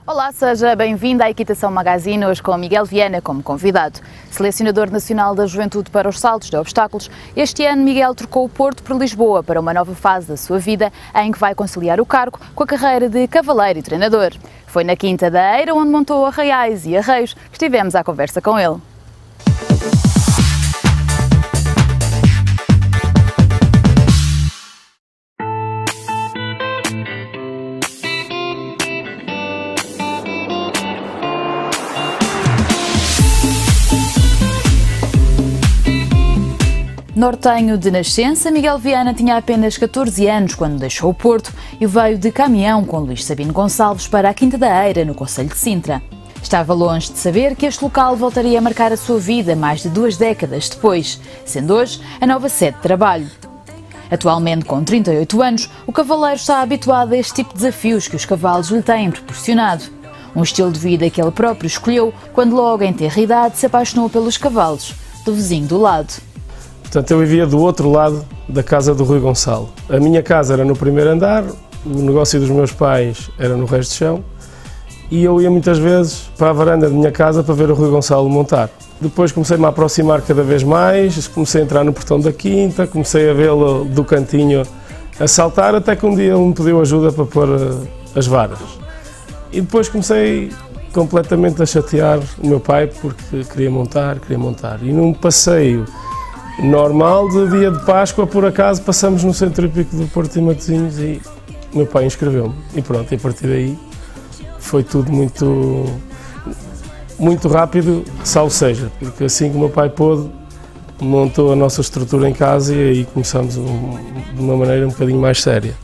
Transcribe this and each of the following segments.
Olá, seja bem-vindo à Equitação Magazine, hoje com Miguel Viana como convidado. Selecionador nacional da juventude para os saltos de obstáculos, este ano Miguel trocou o Porto por Lisboa para uma nova fase da sua vida, em que vai conciliar o cargo com a carreira de cavaleiro e treinador. Foi na Quinta da Eira, onde montou arraiais e arreios, que estivemos à conversa com ele. Nortenho de nascença, Miguel Viana tinha apenas 14 anos quando deixou o Porto e veio de caminhão com Luís Sabino Gonçalves para a Quinta da Eira, no concelho de Sintra. Estava longe de saber que este local voltaria a marcar a sua vida mais de 2 décadas depois, sendo hoje a nova sede de trabalho. Atualmente, com 38 anos, o cavaleiro está habituado a este tipo de desafios que os cavalos lhe têm proporcionado. Um estilo de vida que ele próprio escolheu quando logo em tenra idade se apaixonou pelos cavalos do vizinho do lado. Portanto, eu vivia do outro lado da casa do Rui Gonçalo. A minha casa era no primeiro andar, o negócio dos meus pais era no resto de chão e eu ia muitas vezes para a varanda da minha casa para ver o Rui Gonçalo montar. Depois comecei-me a aproximar cada vez mais, comecei a entrar no portão da quinta, comecei a vê-lo do cantinho a saltar, até que um dia ele me pediu ajuda para pôr as varas. E depois comecei completamente a chatear o meu pai porque queria montar. E num passeio normal, de dia de Páscoa, por acaso, passamos no Centro Hípico do Porto e Matosinhos e meu pai inscreveu-me. E pronto, e a partir daí foi tudo muito rápido, salvo seja, porque assim que o meu pai pôde, montou a nossa estrutura em casa e aí começamos de uma maneira um bocadinho mais séria.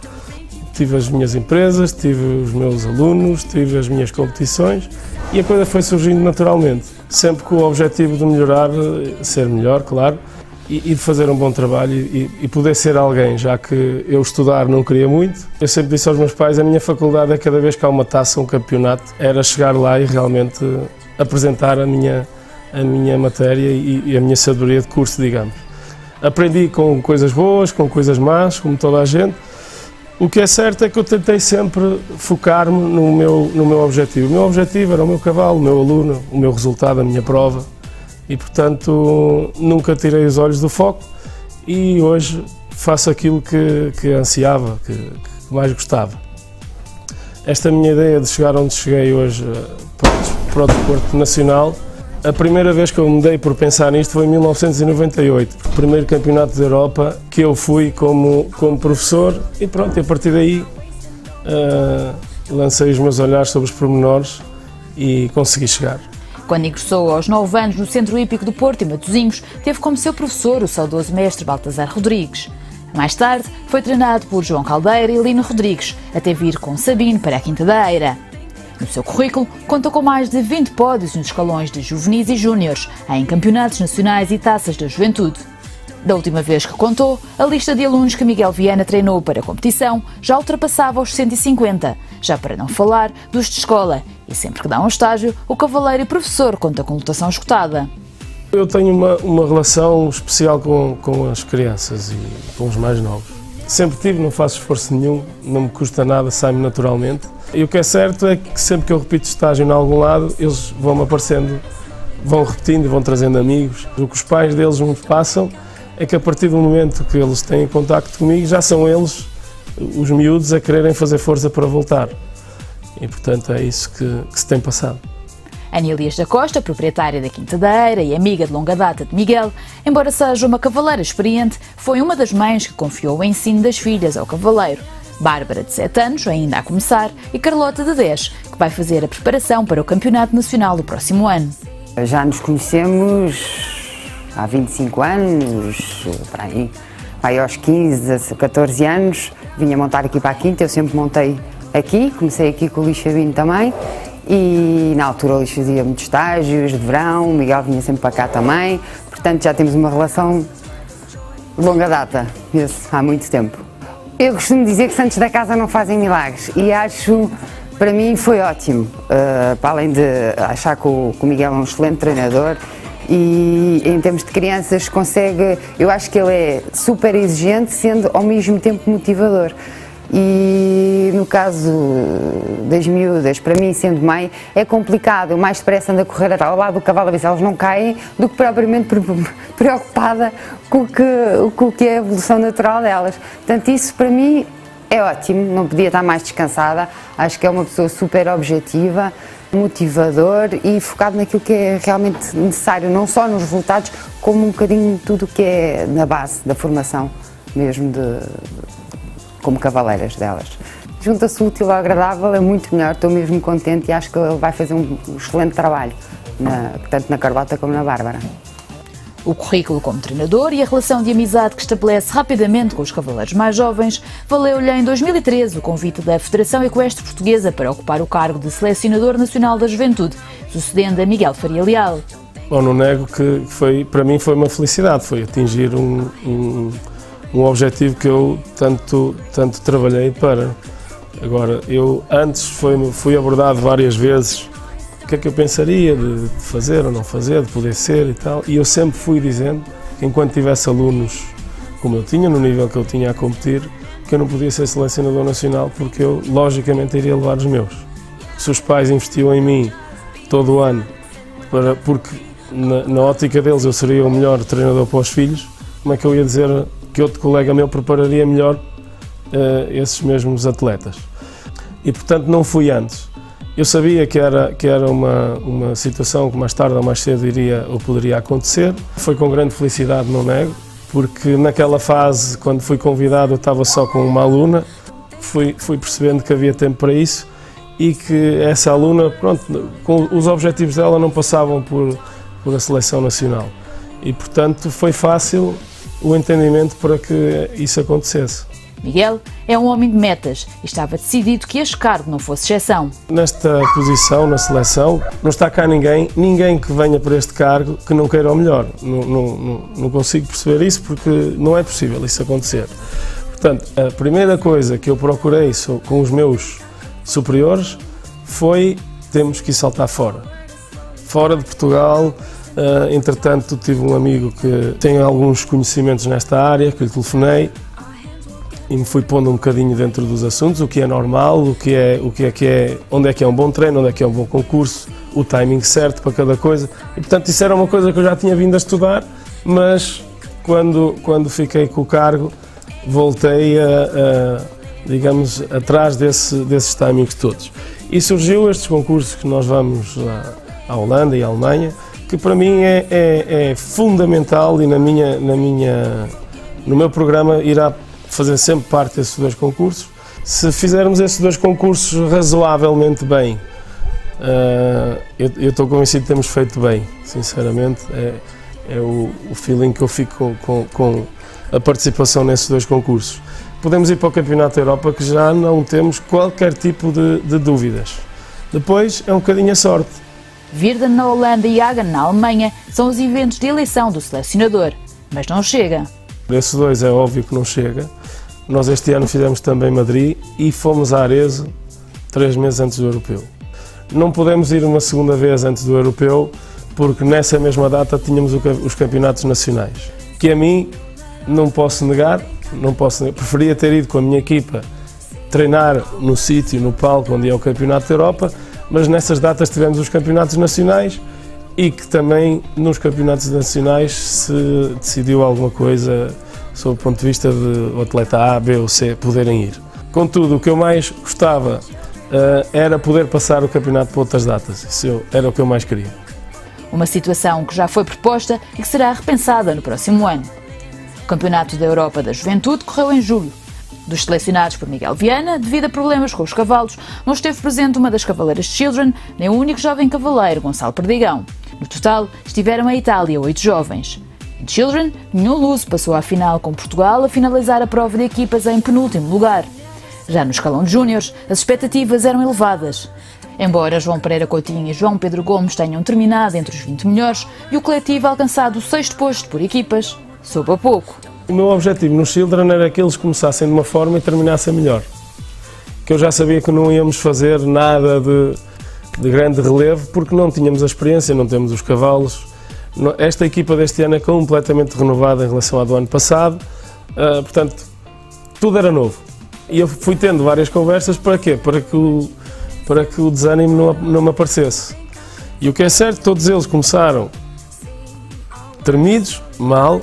Tive as minhas empresas, tive os meus alunos, tive as minhas competições e a coisa foi surgindo naturalmente, sempre com o objetivo de melhorar, ser melhor, claro, e de fazer um bom trabalho e poder ser alguém, já que eu estudar não queria muito. Eu sempre disse aos meus pais, a minha faculdade é cada vez que há uma taça, um campeonato, era chegar lá e realmente apresentar a minha matéria e a minha sabedoria de curso, digamos. Aprendi com coisas boas, com coisas más, como toda a gente. O que é certo é que eu tentei sempre focar-me no meu objetivo. O meu objetivo era o meu cavalo, o meu aluno, o meu resultado, a minha prova. E, portanto, nunca tirei os olhos do foco e hoje faço aquilo que ansiava, que mais gostava. Esta minha ideia de chegar onde cheguei hoje para o desporto nacional, a primeira vez que eu me dei por pensar nisto foi em 1998, o primeiro campeonato da Europa que eu fui como professor e pronto, a partir daí lancei os meus olhares sobre os pormenores e consegui chegar. Quando ingressou aos 9 anos no Centro Hípico do Porto e Matosinhos, teve como seu professor o saudoso mestre Baltazar Rodrigues. Mais tarde, foi treinado por João Caldeira e Lino Rodrigues, até vir com Sabino para a Quinta da Eira. No seu currículo, conta com mais de 20 pódios nos escalões de juvenis e júniores, em campeonatos nacionais e taças da juventude. Da última vez que contou, a lista de alunos que Miguel Viana treinou para a competição já ultrapassava os 150, já para não falar dos de escola, e sempre que dá um estágio, o cavaleiro e professor conta com lotação esgotada. Eu tenho uma relação especial com as crianças e com os mais novos. Sempre tive, não faço esforço nenhum, não me custa nada, sai-me naturalmente. E o que é certo é que sempre que eu repito estágio em algum lado, eles vão-me aparecendo, vão repetindo e vão trazendo amigos. O que os pais deles me passam é que a partir do momento que eles têm contacto comigo, já são eles, os miúdos, a quererem fazer força para voltar. E, portanto, é isso que se tem passado. Anílias da Costa, proprietária da Quinta da Eira e amiga de longa data de Miguel, embora seja uma cavaleira experiente, foi uma das mães que confiou o ensino das filhas ao cavaleiro. Bárbara, de 7 anos, ainda a começar, e Carlota, de 10, que vai fazer a preparação para o Campeonato Nacional do próximo ano. Já nos conhecemos há 25 anos, para aí aos 15, 14 anos, vinha montar aqui para a Quinta, eu sempre montei aqui, comecei aqui com o Luís Sabino também, e na altura o Luís fazia muitos estágios de verão, o Miguel vinha sempre para cá também, portanto já temos uma relação de longa data, há muito tempo. Eu costumo dizer que santos da casa não fazem milagres e acho, para mim foi ótimo, para além de achar que o Miguel é um excelente treinador e em termos de crianças consegue, eu acho que ele é super exigente sendo ao mesmo tempo motivador. E no caso das miúdas, para mim, sendo mãe, é complicado. Eu mais depressa ando a correr ao lado do cavalo a ver se elas não caem, do que propriamente preocupada com o que é a evolução natural delas. Portanto, isso para mim é ótimo, não podia estar mais descansada. Acho que é uma pessoa super objetiva, motivador e focado naquilo que é realmente necessário, não só nos resultados, como um bocadinho tudo o que é na base da formação mesmo como cavaleiras delas. Junta-se o útil ao agradável, é muito melhor, estou mesmo contente e acho que ele vai fazer um excelente trabalho, tanto na Carlota como na Bárbara. O currículo como treinador e a relação de amizade que estabelece rapidamente com os cavaleiros mais jovens valeu-lhe em 2013 o convite da Federação Equestre Portuguesa para ocupar o cargo de Selecionador Nacional da Juventude, sucedendo a Miguel Faria Leal. Bom, não nego que para mim foi uma felicidade, foi atingir um objetivo que eu tanto trabalhei para. Agora, eu antes fui abordado várias vezes o que é que eu pensaria de fazer ou não fazer, de poder ser e tal, e eu sempre fui dizendo que enquanto tivesse alunos como eu tinha, no nível que eu tinha a competir, que eu não podia ser selecionador nacional porque eu, logicamente, iria levar os meus. Se os pais investiam em mim todo o ano, porque na ótica deles eu seria o melhor treinador para os filhos, como é que eu ia dizer que outro colega meu prepararia melhor esses mesmos atletas? E, portanto, não fui antes. Eu sabia que era uma situação que mais tarde ou mais cedo iria ou poderia acontecer. Foi com grande felicidade, não nego, porque naquela fase, quando fui convidado, eu estava só com uma aluna, fui percebendo que havia tempo para isso e que essa aluna, pronto, com os objetivos dela não passavam por a seleção nacional. E, portanto, foi fácil o entendimento para que isso acontecesse. Miguel é um homem de metas e estava decidido que este cargo não fosse exceção. Nesta posição, na seleção, não está cá ninguém que venha para este cargo que não queira o melhor. Não consigo perceber isso porque não é possível isso acontecer. Portanto, a primeira coisa que eu procurei com os meus superiores foi: temos que ir saltar fora. Fora de Portugal. Entretanto, tive um amigo que tem alguns conhecimentos nesta área, que lhe telefonei e me fui pondo um bocadinho dentro dos assuntos, o que é normal, onde é que é um bom treino, onde é que é um bom concurso, o timing certo para cada coisa. E, portanto, isso era uma coisa que eu já tinha vindo a estudar, mas quando fiquei com o cargo, voltei digamos, atrás desses timings todos. E surgiu estes concursos que nós vamos à Holanda e à Alemanha, que para mim é fundamental e no meu programa irá fazer sempre parte desses dois concursos. Se fizermos esses dois concursos razoavelmente bem, eu estou convencido que temos feito bem, sinceramente, é o feeling que eu fico com a participação nesses dois concursos. Podemos ir para o Campeonato da Europa, que já não temos qualquer tipo de dúvidas. Depois é um bocadinho a sorte. Virden na Holanda e Hagen na Alemanha são os eventos de eleição do selecionador, mas não chega. Esses dois é óbvio que não chega. Nós este ano fizemos também Madrid e fomos a Arezzo 3 meses antes do Europeu. Não podemos ir uma segunda vez antes do Europeu porque nessa mesma data tínhamos os campeonatos nacionais, que a mim não posso negar, preferia ter ido com a minha equipa treinar no sítio, no palco onde é o Campeonato da Europa, mas nessas datas tivemos os campeonatos nacionais e que também nos campeonatos nacionais se decidiu alguma coisa sob o ponto de vista de o atleta A, B ou C poderem ir. Contudo, o que eu mais gostava era poder passar o campeonato para outras datas. Isso era o que eu mais queria. Uma situação que já foi proposta e que será repensada no próximo ano. O Campeonato da Europa da Juventude correu em julho. Dos selecionados por Miguel Viana, devido a problemas com os cavalos, não esteve presente uma das cavaleiras de Children, nem o único jovem cavaleiro, Gonçalo Perdigão. No total, estiveram em Itália 8 jovens. Em Children, nenhum luso passou à final, com Portugal a finalizar a prova de equipas em penúltimo lugar. Já no escalão de júniores, as expectativas eram elevadas. Embora João Pereira Coutinho e João Pedro Gomes tenham terminado entre os 20 melhores e o coletivo alcançado o 6º posto por equipas, soube a pouco. O meu objetivo no Children era que eles começassem de uma forma e terminassem melhor. Que eu já sabia que não íamos fazer nada de grande relevo porque não tínhamos a experiência, não temos os cavalos. Esta equipa deste ano é completamente renovada em relação à do ano passado, portanto, tudo era novo. E eu fui tendo várias conversas para quê? Para que o desânimo não me aparecesse. E o que é certo, todos eles começaram tremidos, mal,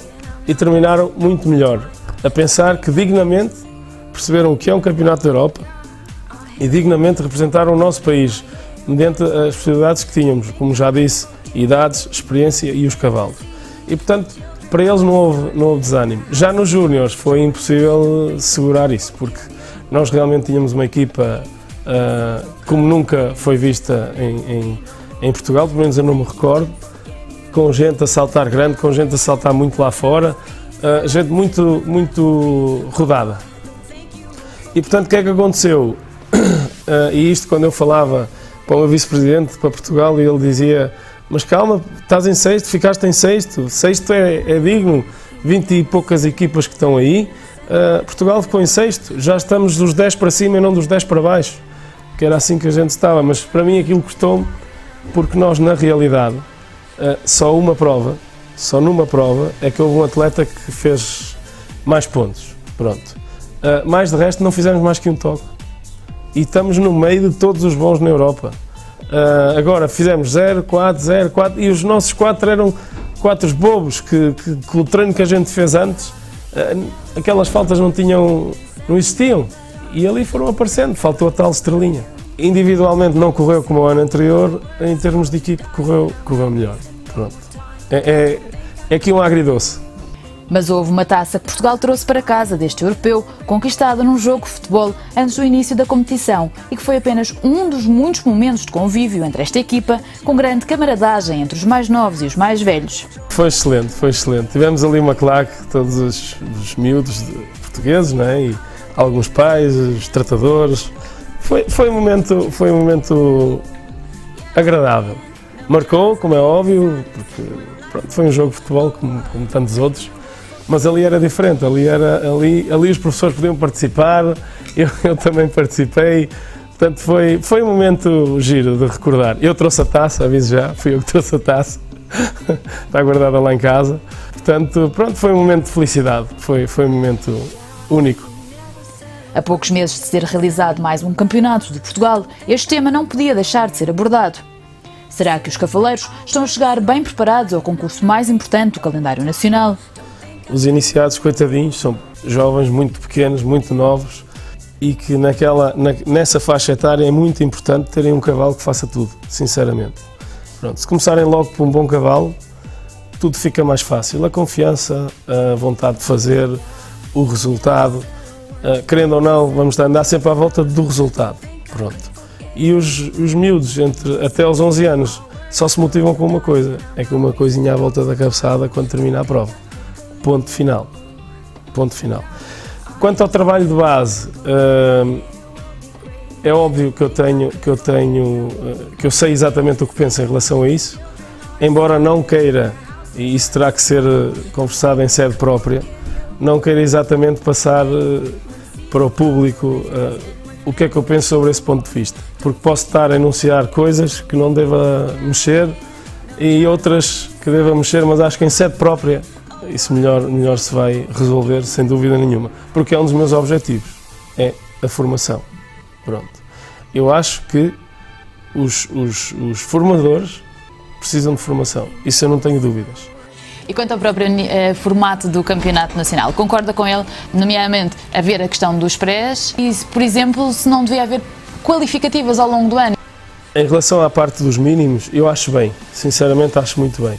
e terminaram muito melhor, a pensar que dignamente perceberam o que é um campeonato da Europa e dignamente representaram o nosso país, mediante as possibilidades que tínhamos, como já disse, idades, experiência e os cavalos. E, portanto, para eles não houve desânimo. Já nos júniores foi impossível segurar isso, porque nós realmente tínhamos uma equipa como nunca foi vista em Portugal, pelo menos eu não me recordo, com gente a saltar grande, com gente a saltar muito lá fora, gente muito rodada. E, portanto, o que é que aconteceu? E isto quando eu falava para o meu vice-presidente, para Portugal, e ele dizia: mas calma, estás em sexto, ficaste em sexto, sexto é digno, 20 e poucas equipas que estão aí, Portugal ficou em sexto, já estamos dos 10 para cima e não dos 10 para baixo, que era assim que a gente estava, mas para mim aquilo custou-me, porque nós na realidade, só numa prova é que houve um atleta que fez mais pontos, pronto. Mais de resto não fizemos mais que um toque, e estamos no meio de todos os bons na Europa. Agora fizemos 0-4, e os nossos 4 eram 4 bobos que o treino que a gente fez antes, aquelas faltas não existiam, e ali foram aparecendo, faltou a tal estrelinha. Individualmente não correu como o ano anterior, em termos de equipe correu melhor. Pronto. É aqui um agridoce. Mas houve uma taça que Portugal trouxe para casa deste europeu, conquistada num jogo de futebol antes do início da competição, e que foi apenas um dos muitos momentos de convívio entre esta equipa, com grande camaradagem entre os mais novos e os mais velhos. Foi excelente, foi excelente. Tivemos ali uma claque, todos os miúdos portugueses, não é? E alguns pais, os tratadores. Foi um momento agradável. Marcou, como é óbvio, porque pronto, foi um jogo de futebol como tantos outros. Mas ali era diferente, ali os professores podiam participar, eu também participei, portanto foi um momento giro de recordar. Eu trouxe a taça, aviso já, fui eu que trouxe a taça, está guardada lá em casa, portanto pronto, foi um momento de felicidade, foi um momento único. A poucos meses de ser realizado mais um campeonato de Portugal, este tema não podia deixar de ser abordado. Será que os cavaleiros estão a chegar bem preparados ao concurso mais importante do calendário nacional? Os iniciados, coitadinhos, são jovens muito pequenos, muito novos, e que nessa faixa etária é muito importante terem um cavalo que faça tudo, sinceramente. Pronto, se começarem logo por um bom cavalo, tudo fica mais fácil. A confiança, a vontade de fazer, o resultado, querendo ou não, vamos andar sempre à volta do resultado. Pronto. E os miúdos, até aos 11 anos, só se motivam com uma coisa, é com uma coisinha à volta da cabeçada quando termina a prova. Ponto final. Ponto final. Quanto ao trabalho de base, é óbvio que eu sei exatamente o que penso em relação a isso, embora não queira, e isso terá que ser conversado em sede própria, não queira exatamente passar para o público o que é que eu penso sobre esse ponto de vista, porque posso estar a enunciar coisas que não deva mexer e outras que deva mexer, mas acho que em sede própria isso melhor se vai resolver, sem dúvida nenhuma, porque é um dos meus objetivos, é a formação. Pronto. Eu acho que os formadores precisam de formação, isso eu não tenho dúvidas. E quanto ao próprio formato do campeonato nacional, concorda com ele, nomeadamente, haver a questão dos prés e, por exemplo, se não devia haver qualificativas ao longo do ano? Em relação à parte dos mínimos, eu acho bem, sinceramente acho muito bem.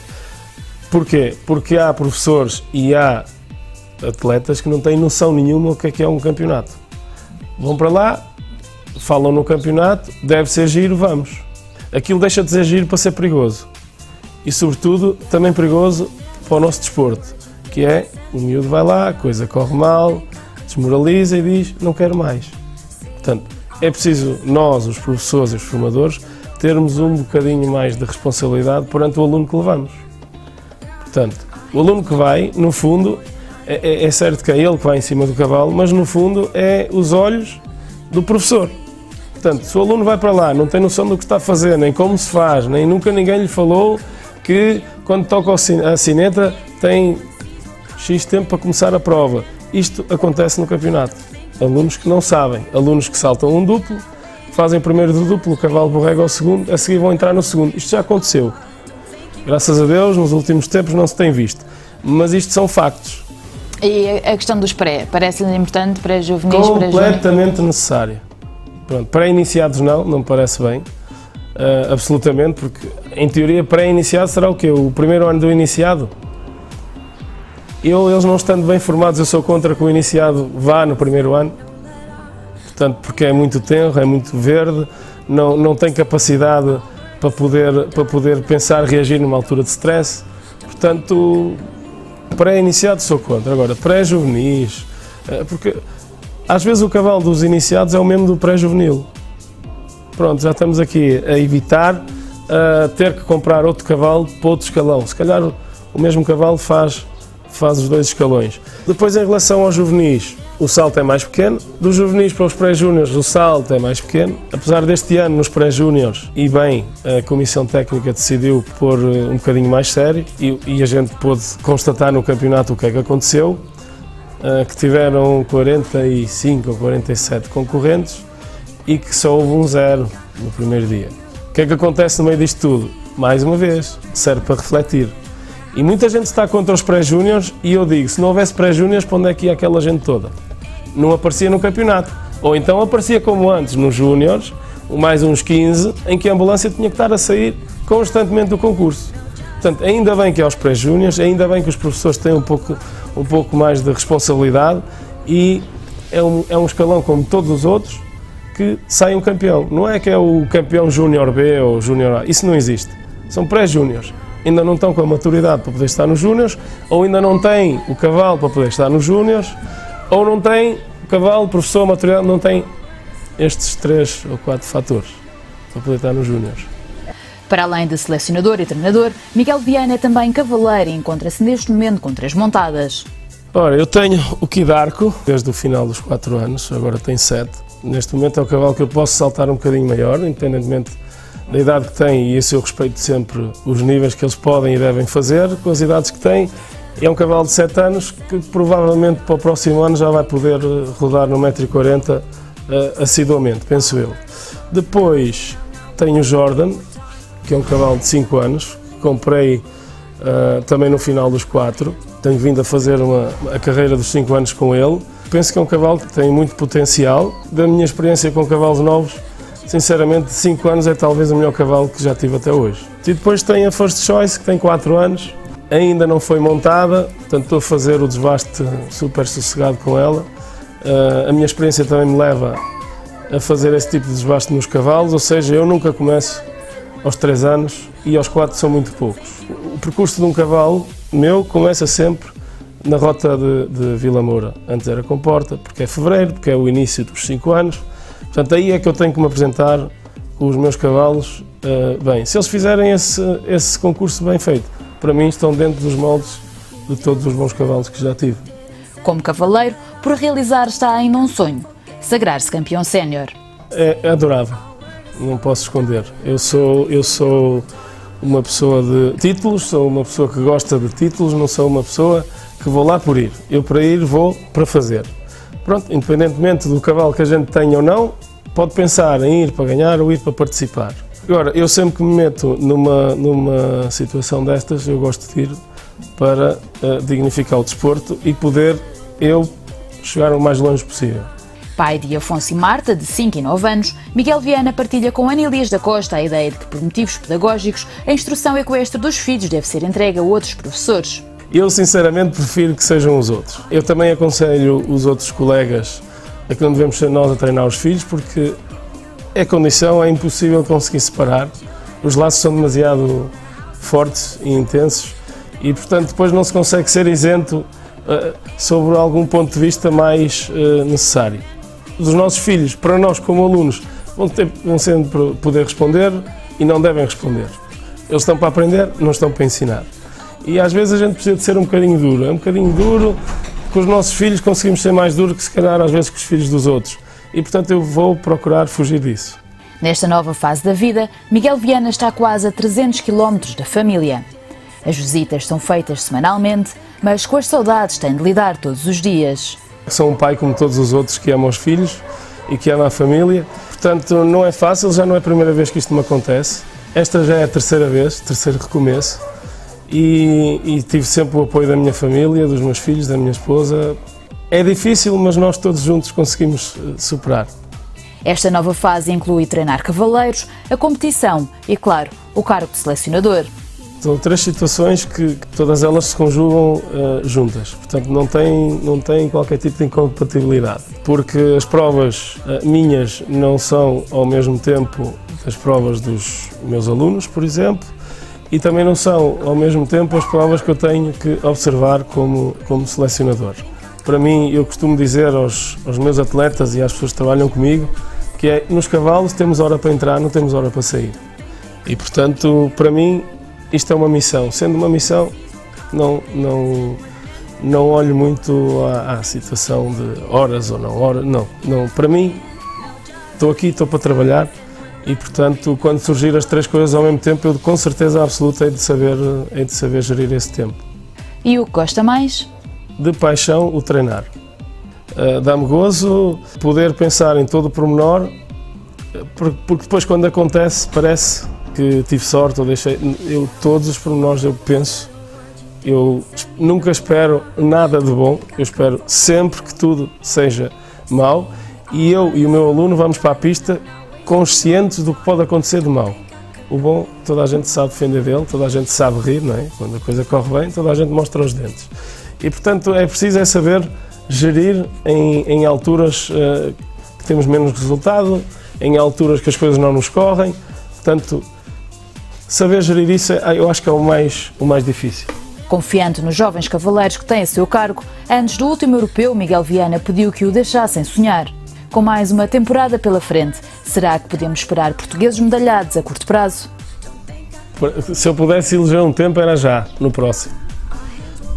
Porquê? Porque há professores e há atletas que não têm noção nenhuma do que é um campeonato. Vão para lá, falam no campeonato, deve ser giro, vamos. Aquilo deixa de ser giro para ser perigoso. E, sobretudo, também perigoso para o nosso desporto, que é, o miúdo vai lá, a coisa corre mal, desmoraliza e diz, não quero mais. Portanto, é preciso nós, os professores e os formadores, termos um bocadinho mais de responsabilidade perante o aluno que levamos. Portanto, o aluno que vai, no fundo, é certo que é ele que vai em cima do cavalo, mas no fundo é os olhos do professor. Portanto, se o aluno vai para lá, não tem noção do que está a fazer, nem como se faz, nem nunca ninguém lhe falou que quando toca a sineta tem X tempo para começar a prova. Isto acontece no campeonato. alunos que não sabem, alunos que saltam um duplo, fazem primeiro do duplo, o cavalo borrega ao segundo, a seguir vão entrar no segundo. Isto já aconteceu. Graças a Deus, nos últimos tempos não se tem visto. Mas isto são factos. E a questão dos pré, parece-lhe importante, pré-juvenis, completamente necessária. Pronto, pré-iniciados não me parece bem, absolutamente, porque em teoria pré-iniciado será o quê? O primeiro ano do iniciado? Eles não estando bem formados, eu sou contra que o iniciado vá no primeiro ano, portanto, porque é muito tenro, é muito verde, não tem capacidade para poder pensar, reagir numa altura de stress, portanto, pré-iniciado sou contra. Agora, pré-juvenis, porque às vezes o cavalo dos iniciados é o mesmo do pré-juvenil. Pronto, já estamos aqui a evitar ter que comprar outro cavalo para outro escalão. Se calhar o mesmo cavalo faz os 2 escalões. Depois, em relação aos juvenis, o salto é mais pequeno. Dos juvenis para os pré-júniores, o salto é mais pequeno. Apesar deste ano, nos pré-júniores, e bem, a Comissão Técnica decidiu pôr um bocadinho mais sério e a gente pôde constatar no campeonato o que é que aconteceu, que tiveram 45 ou 47 concorrentes e que só houve um 0 no primeiro dia. O que é que acontece no meio disto tudo? Mais uma vez, serve para refletir. E muita gente está contra os pré-júniores e eu digo, se não houvesse pré-júniores, para onde é que ia aquela gente toda? Não aparecia no campeonato. Ou então aparecia como antes, nos júniores, mais uns 15, em que a ambulância tinha que estar a sair constantemente do concurso. Portanto, ainda bem que há os pré-júniores, ainda bem que os professores têm um pouco mais de responsabilidade e é um escalão como todos os outros que sai um campeão. Não é que é o campeão júnior B ou júnior A, isso não existe. São pré-júniores. Ainda não estão com a maturidade para poder estar nos júniores, ou ainda não têm o cavalo para poder estar nos júniores, ou não têm o cavalo, professor, maturidade, não tem estes 3 ou 4 fatores para poder estar nos júniores. Para além de selecionador e treinador, Miguel Viana é também cavaleiro e encontra-se neste momento com 3 montadas. Ora, eu tenho o Kidarko desde o final dos 4 anos, agora tem 7. Neste momento é o cavalo que eu posso saltar um bocadinho maior, independentemente da idade que tem, e isso eu respeito sempre os níveis que eles podem e devem fazer, com as idades que têm. É um cavalo de 7 anos que provavelmente para o próximo ano já vai poder rodar no 1,40 m assiduamente, penso eu. Depois tenho o Jordan, que é um cavalo de 5 anos, que comprei também no final dos 4. Tenho vindo a fazer a carreira dos 5 anos com ele. Penso que é um cavalo que tem muito potencial. Da minha experiência com cavalos novos, sinceramente, de 5 anos é talvez o melhor cavalo que já tive até hoje. E depois tem a First Choice, que tem 4 anos, ainda não foi montada, portanto estou a fazer o desbaste super sossegado com ela. A minha experiência também me leva a fazer esse tipo de desbaste nos cavalos, ou seja, eu nunca começo aos 3 anos e aos 4 são muito poucos. O percurso de um cavalo meu começa sempre na rota de Vila Moura. Antes era Comporta, porque é fevereiro, porque é o início dos 5 anos. Portanto, aí é que eu tenho que me apresentar com os meus cavalos bem. Se eles fizerem esse concurso bem feito, para mim estão dentro dos moldes de todos os bons cavalos que já tive. Como cavaleiro, por realizar está ainda um sonho, sagrar-se campeão sénior. É adorável, não posso esconder. Eu sou uma pessoa de títulos, sou uma pessoa que gosta de títulos, não sou uma pessoa que vou lá por ir. Eu para ir vou para fazer. Pronto, independentemente do cavalo que a gente tenha ou não, pode pensar em ir para ganhar ou ir para participar. Agora, eu sempre que me meto numa situação destas, eu gosto de ir para dignificar o desporto e poder eu chegar o mais longe possível. Pai de Afonso e Marta, de 5 e 9 anos, Miguel Viana partilha com Ana Elias da Costa a ideia de que, por motivos pedagógicos, a instrução equestre dos filhos deve ser entregue a outros professores. Eu, sinceramente, prefiro que sejam os outros. Eu também aconselho os outros colegas a que não devemos ser nós a treinar os filhos, porque é condição, é impossível conseguir separar. Os laços são demasiado fortes e intensos e, portanto, depois não se consegue ser isento sobre algum ponto de vista mais necessário. Dos nossos filhos, para nós como alunos, vão sempre poder responder e não devem responder. Eles estão para aprender, não estão para ensinar. E às vezes a gente precisa de ser um bocadinho duro. É um bocadinho duro, com os nossos filhos conseguimos ser mais duro que se calhar às vezes com os filhos dos outros. E portanto eu vou procurar fugir disso. Nesta nova fase da vida, Miguel Viana está quase a 300 km da família. As visitas são feitas semanalmente, mas com as saudades tem de lidar todos os dias. Sou um pai como todos os outros que ama os filhos e que ama a família. Portanto, não é fácil, já não é a primeira vez que isto me acontece. Esta já é a terceira vez, terceiro recomeço. E tive sempre o apoio da minha família, dos meus filhos, da minha esposa. É difícil, mas nós todos juntos conseguimos superar. Esta nova fase inclui treinar cavaleiros, a competição e, claro, o cargo de selecionador. São 3 situações que todas elas se conjugam juntas, portanto não tem qualquer tipo de incompatibilidade, porque as provas minhas não são ao mesmo tempo as provas dos meus alunos, por exemplo, e também não são ao mesmo tempo as provas que eu tenho que observar como selecionador. Para mim, eu costumo dizer aos meus atletas e às pessoas que trabalham comigo, que é, nos cavalos temos hora para entrar, não temos hora para sair. E portanto, para mim, isto é uma missão. Sendo uma missão, não olho muito à situação de horas ou não horas. Não. Para mim, estou aqui, estou para trabalhar e, portanto, quando surgir as 3 coisas ao mesmo tempo, eu com certeza absoluta hei de saber gerir esse tempo. E o que gosta mais? De paixão, o treinar. Dá-me gozo poder pensar em todo o pormenor, porque depois quando acontece parece que tive sorte ou deixei. Todos os pormenores eu penso, eu nunca espero nada de bom, eu espero sempre que tudo seja mau e eu e o meu aluno vamos para a pista conscientes do que pode acontecer de mau. O bom, toda a gente sabe defender dele, toda a gente sabe rir, não é? Quando a coisa corre bem, toda a gente mostra os dentes. E portanto é preciso saber gerir em alturas que temos menos resultado, em alturas que as coisas não nos correm, portanto saber gerir isso eu acho que é o mais difícil. Confiante nos jovens cavaleiros que têm a seu cargo, antes do último europeu, Miguel Viana pediu que o deixassem sonhar. Com mais uma temporada pela frente, será que podemos esperar portugueses medalhados a curto prazo? Se eu pudesse eleger um tempo era já, no próximo.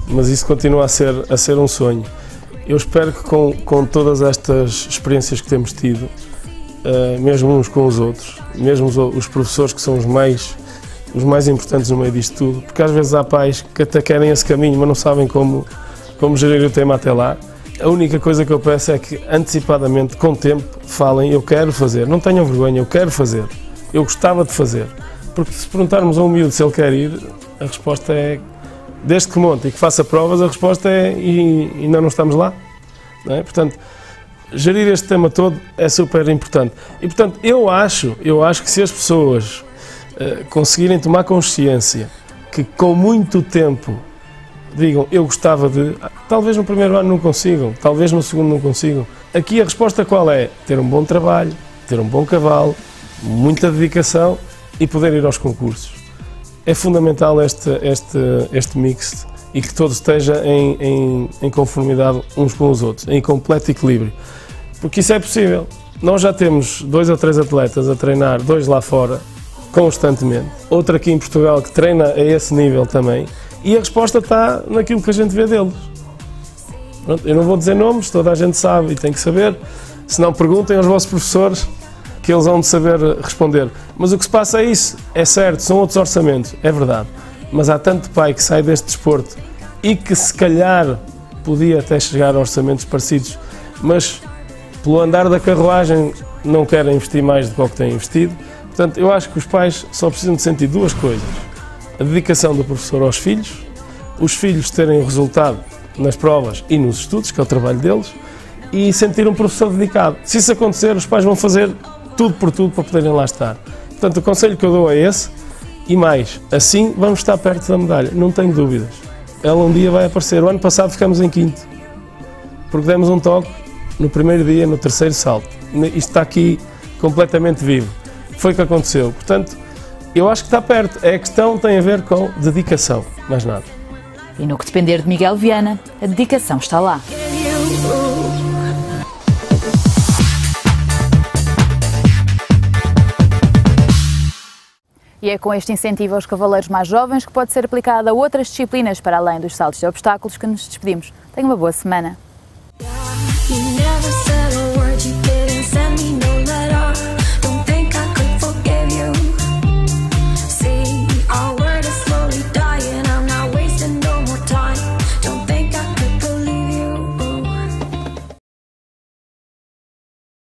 Mas isso continua a ser um sonho. Eu espero que com todas estas experiências que temos tido, mesmo uns com os outros, mesmo os professores que são os mais importantes no meio disto tudo, porque às vezes há pais que até querem esse caminho, mas não sabem como gerir o tema até lá. A única coisa que eu peço é que antecipadamente, com tempo, falem, eu quero fazer, não tenham vergonha, eu quero fazer, eu gostava de fazer. Porque se perguntarmos a um miúdo se ele quer ir, a resposta é, desde que monte e que faça provas, a resposta é, e ainda não estamos lá. Não é? Portanto, gerir este tema todo é super importante. E portanto, eu acho que se as pessoas conseguirem tomar consciência que com muito tempo digam, eu gostava de, talvez no primeiro ano não consigam, talvez no segundo não consigam. Aqui a resposta qual é? Ter um bom trabalho, ter um bom cavalo, muita dedicação e poder ir aos concursos. É fundamental este mix e que todo esteja em conformidade uns com os outros, em completo equilíbrio. Porque isso é possível. Nós já temos 2 ou 3 atletas a treinar, 2 lá fora, constantemente. Outro aqui em Portugal que treina a esse nível também. E a resposta está naquilo que a gente vê deles. Pronto, eu não vou dizer nomes, toda a gente sabe e tem que saber. Se não, perguntem aos vossos professores que eles vão de saber responder. Mas o que se passa é isso, é certo, são outros orçamentos, é verdade. Mas há tanto pai que sai deste desporto e que se calhar podia até chegar a orçamentos parecidos, mas pelo andar da carruagem não querem investir mais do que o que têm investido. Portanto, eu acho que os pais só precisam de sentir 2 coisas. A dedicação do professor aos filhos, os filhos terem o resultado nas provas e nos estudos, que é o trabalho deles, e sentir um professor dedicado. Se isso acontecer, os pais vão fazer tudo por tudo para poderem lá estar. Portanto, o conselho que eu dou é esse, e mais, assim vamos estar perto da medalha, não tenho dúvidas. Ela um dia vai aparecer. O ano passado ficamos em 5º, porque demos um toque no primeiro dia, no 3º salto. Isto está aqui completamente vivo. Foi o que aconteceu. Portanto, eu acho que está perto. A questão tem a ver com dedicação, mais nada. E no que depender de Miguel Viana, a dedicação está lá. E é com este incentivo aos cavaleiros mais jovens que pode ser aplicado a outras disciplinas para além dos saltos de obstáculos que nos despedimos. Tenha uma boa semana.